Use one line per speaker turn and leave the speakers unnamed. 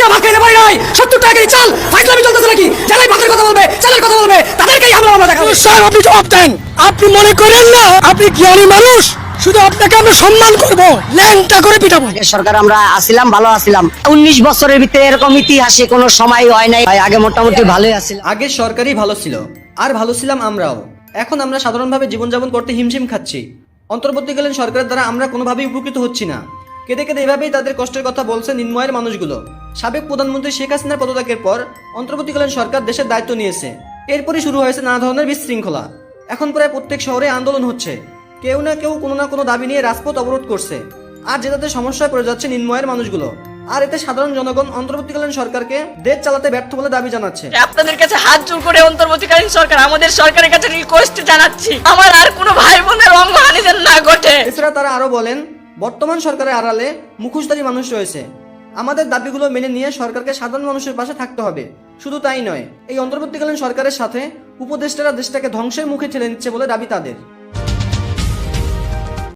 আমরা ভাত খাইতে পারি নাই, 70 টাকা কেজি চাল, ফাইজলামি চলতেছে নাকি? যারাই ভাতের কথা বলবে, চালের কথা বলবে, তাদেরকেই আমরা দেখাবো।
স্যার আপনি জবাব দেন। আপনি মনে করেন না আপনি জ্ঞানী মানুষ, শুধু আপনাকে আমরা সম্মান করব, ল্যাংটা করে পিটাবো।
সরকার আমরা আসিলাম, ভালো আসিলাম। 19 বছরের ভিতরে এরকম ইতিহাসে কোনো সময় হয় নাই। আগে মোটামুটি ভালোই আসিল।
আগে সরকারই ভালো ছিল, আর ভালো ছিলাম আমরাও। এখন আমরা সাধারণভাবে জীবনযাপন করতে হিমশিম খাচ্ছি। অন্তর্বর্তীকালীন সরকারের দ্বারা আমরা কোনোভাবেই উপকৃত হচ্ছি না। কেঁদে কেঁদে এভাবেই তাদের কষ্টের কথা বলছে নিম্নয়ের মানুষগুলো। সাবেক প্রধানমন্ত্রী শেখ হাসিনার পদত্যাগের পর অন্তর্বর্তীকালীন সরকার দেশের দায়িত্ব নিয়েছে। এরপরই শুরু হয়েছে নানা ধরনের বিশৃঙ্খলা। এখন প্রায় প্রত্যেক শহরে আন্দোলন হচ্ছে, কেউ না কেউ কোনো না কোনো দাবি নিয়ে রাজপথ অবরোধ করছে। আর যেটাতে সমস্যায় পড়ে যাচ্ছে নিম্নয়ের মানুষগুলো। আর এতে সাধারণ জনগণ অন্তর্বর্তীকালীন সরকারকে দেশ চালাতে ব্যর্থ বলে দাবি জানাচ্ছে।
আপনাদের কাছে হাত জোড় করে অন্তর্বর্তীকালীন সরকার, আমাদের সরকারের কাছে রিকোয়েস্ট জানাচ্ছি, আমার আর কোনো ভাই বোনের অঙ্গহানি যেন না ঘটে।
এছাড়া তারা আরো বলেন, বর্তমান সরকারের আড়ালে মুখোশধারী মানুষ রয়েছে। আমাদের দাবিগুলো মেনে নিয়ে সরকারকে সাধারণ মানুষের পাশে থাকতে হবে। শুধু তাই নয়, এই অন্তর্বর্তীকালীন সরকারের সাথে উপদেষ্টারা দেশটাকে ধ্বংসের মুখে ঠেলে নিচ্ছে বলে দাবি তাদের।